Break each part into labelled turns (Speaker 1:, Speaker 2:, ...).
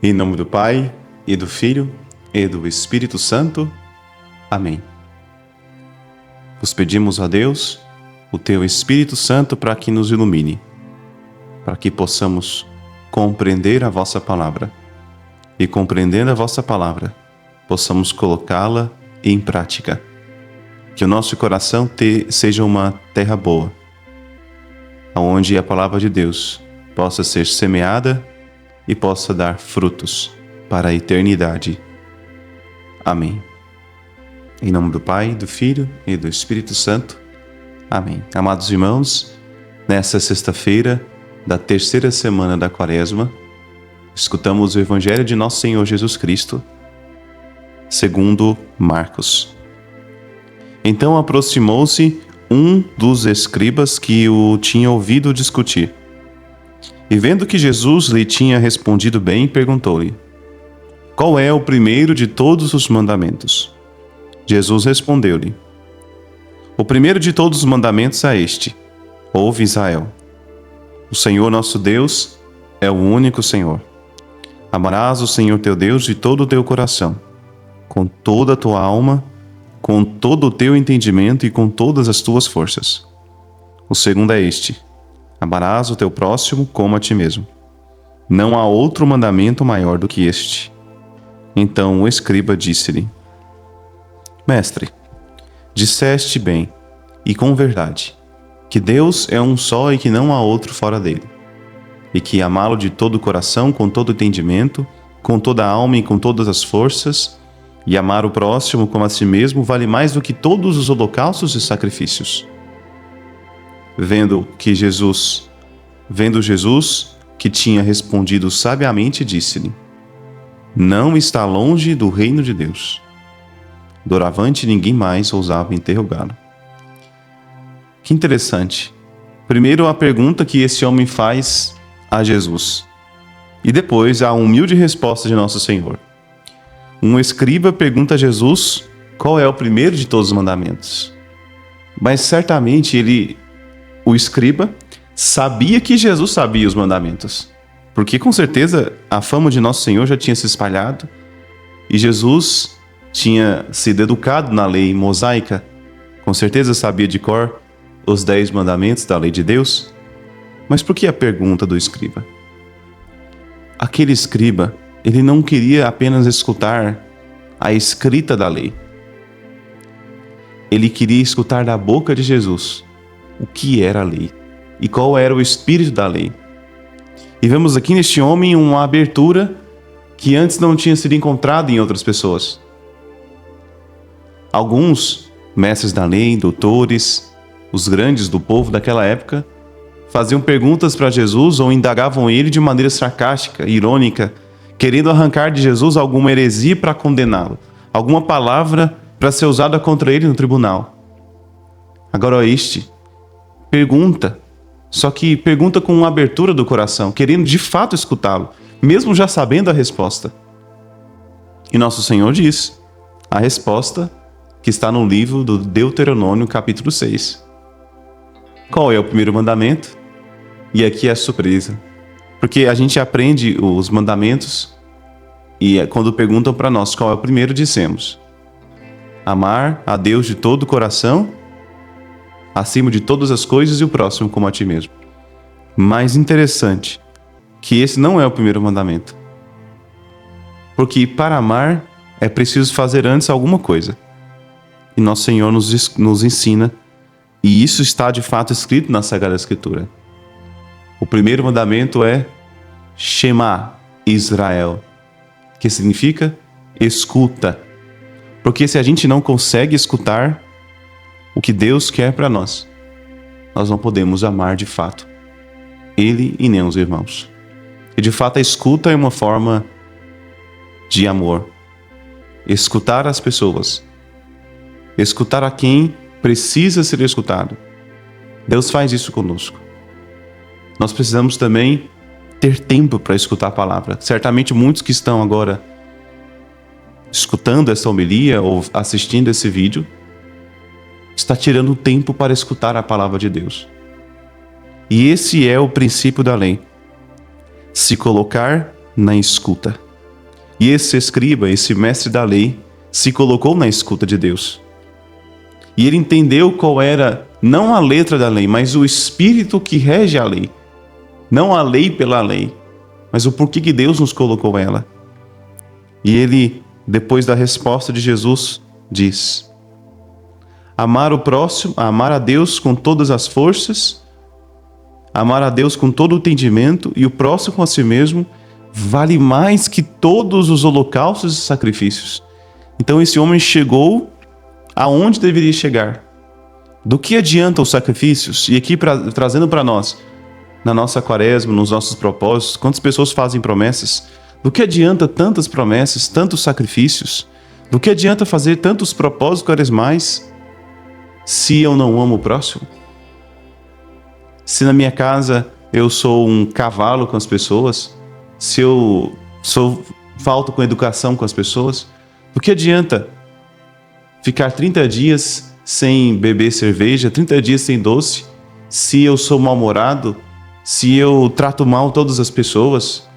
Speaker 1: Em nome do Pai, e do Filho, e do Espírito Santo. Amém. Vos pedimos a Deus, o Teu Espírito Santo, para que nos ilumine, para que possamos compreender a vossa palavra, e compreendendo a vossa palavra, possamos colocá-la em prática. Que o nosso coração seja uma terra boa, onde a palavra de Deus possa ser semeada e possa dar frutos para a eternidade. Amém. Em nome do Pai, do Filho e do Espírito Santo. Amém. Amados irmãos, nesta sexta-feira da terceira semana da Quaresma, escutamos o Evangelho de Nosso Senhor Jesus Cristo, segundo Marcos. Então aproximou-se um dos escribas que o tinha ouvido discutir. E vendo que Jesus lhe tinha respondido bem, perguntou-lhe: qual é o primeiro de todos os mandamentos? Jesus respondeu-lhe: o primeiro de todos os mandamentos é este: ouve, Israel. O Senhor nosso Deus é o único Senhor. Amarás o Senhor teu Deus de todo o teu coração, com toda a tua alma, com todo o teu entendimento e com todas as tuas forças. O segundo é este: amarás o teu próximo como a ti mesmo. Não há outro mandamento maior do que este. Então o escriba disse-lhe: Mestre, disseste bem e com verdade, que Deus é um só e que não há outro fora dele, e que amá-lo de todo o coração, com todo o entendimento, com toda a alma e com todas as forças, e amar o próximo como a si mesmo vale mais do que todos os holocaustos e sacrifícios. Vendo Jesus que tinha respondido sabiamente, disse-lhe: não está longe do reino de Deus. Doravante ninguém mais ousava interrogá-lo. Que interessante. Primeiro a pergunta que esse homem faz a Jesus, e depois a humilde resposta de Nosso Senhor. Um escriba pergunta a Jesus qual é o primeiro de todos os mandamentos. Mas certamente o escriba sabia que Jesus sabia os mandamentos, porque com certeza a fama de Nosso Senhor já tinha se espalhado e Jesus tinha sido educado na lei mosaica, com certeza sabia de cor os 10 mandamentos da lei de Deus. Mas por que a pergunta do escriba? Aquele escriba, ele não queria apenas escutar a escrita da lei. Ele queria escutar da boca de Jesus o que era a lei e qual era o espírito da lei. E vemos aqui neste homem uma abertura que antes não tinha sido encontrada em outras pessoas. Alguns mestres da lei, doutores, os grandes do povo daquela época, faziam perguntas para Jesus ou indagavam ele de maneira sarcástica, irônica, querendo arrancar de Jesus alguma heresia para condená-lo, alguma palavra para ser usada contra ele no tribunal. Agora este pergunta, só que pergunta com uma abertura do coração, querendo de fato escutá-lo, mesmo já sabendo a resposta. E Nosso Senhor diz a resposta que está no livro do Deuteronômio, capítulo 6. Qual é o primeiro mandamento? E aqui é a surpresa, porque a gente aprende os mandamentos e quando perguntam para nós qual é o primeiro, dissemos: amar a Deus de todo o coração, acima de todas as coisas, e o próximo como a ti mesmo. Mais interessante que esse não é o primeiro mandamento, porque para amar é preciso fazer antes alguma coisa, e Nosso Senhor nos ensina, e isso está de fato escrito na Sagrada Escritura. O primeiro mandamento é Shema Israel, que significa escuta. Porque se a gente não consegue escutar o que Deus quer para nós, nós não podemos amar de fato Ele e nem os irmãos. E de fato a escuta é uma forma de amor. Escutar as pessoas. Escutar a quem precisa ser escutado. Deus faz isso conosco. Nós precisamos também ter tempo para escutar a palavra. Certamente muitos que estão agora escutando essa homilia ou assistindo esse vídeo está tirando tempo para escutar a palavra de Deus. E esse é o princípio da lei: se colocar na escuta. E esse escriba, esse mestre da lei, se colocou na escuta de Deus. E ele entendeu qual era, não a letra da lei, mas o espírito que rege a lei. Não a lei pela lei, mas o porquê que Deus nos colocou ela. E ele, depois da resposta de Jesus, diz: amar o próximo, amar a Deus com todas as forças, amar a Deus com todo o entendimento e o próximo a si mesmo, vale mais que todos os holocaustos e sacrifícios. Então esse homem chegou aonde deveria chegar. Do que adianta os sacrifícios? E aqui trazendo para nós, na nossa quaresma, nos nossos propósitos, quantas pessoas fazem promessas? Do que adianta tantas promessas, tantos sacrifícios? Do que adianta fazer tantos propósitos quaresmais se eu não amo o próximo? Se na minha casa eu sou um cavalo com as pessoas, se eu falto com educação com as pessoas, do que adianta ficar 30 dias sem beber cerveja, 30 dias sem doce, se eu sou mal-humorado, se eu trato mal todas as pessoas?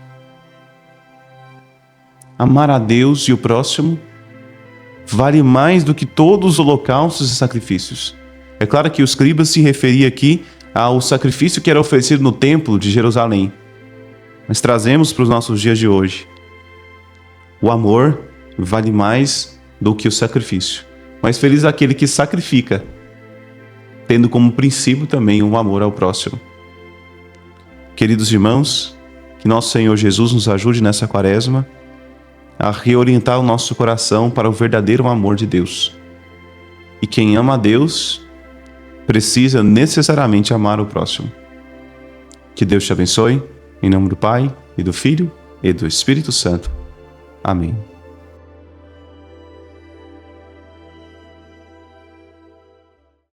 Speaker 1: Amar a Deus e o próximo vale mais do que todos os holocaustos e sacrifícios. É claro que o escriba se referia aqui ao sacrifício que era oferecido no templo de Jerusalém. Mas trazemos para os nossos dias de hoje. O amor vale mais do que o sacrifício. Mas feliz aquele que sacrifica, tendo como princípio também o amor ao próximo. Queridos irmãos, que nosso Senhor Jesus nos ajude nessa quaresma a reorientar o nosso coração para o verdadeiro amor de Deus. E quem ama a Deus precisa necessariamente amar o próximo. Que Deus te abençoe, em nome do Pai, e do Filho, e do Espírito Santo. Amém.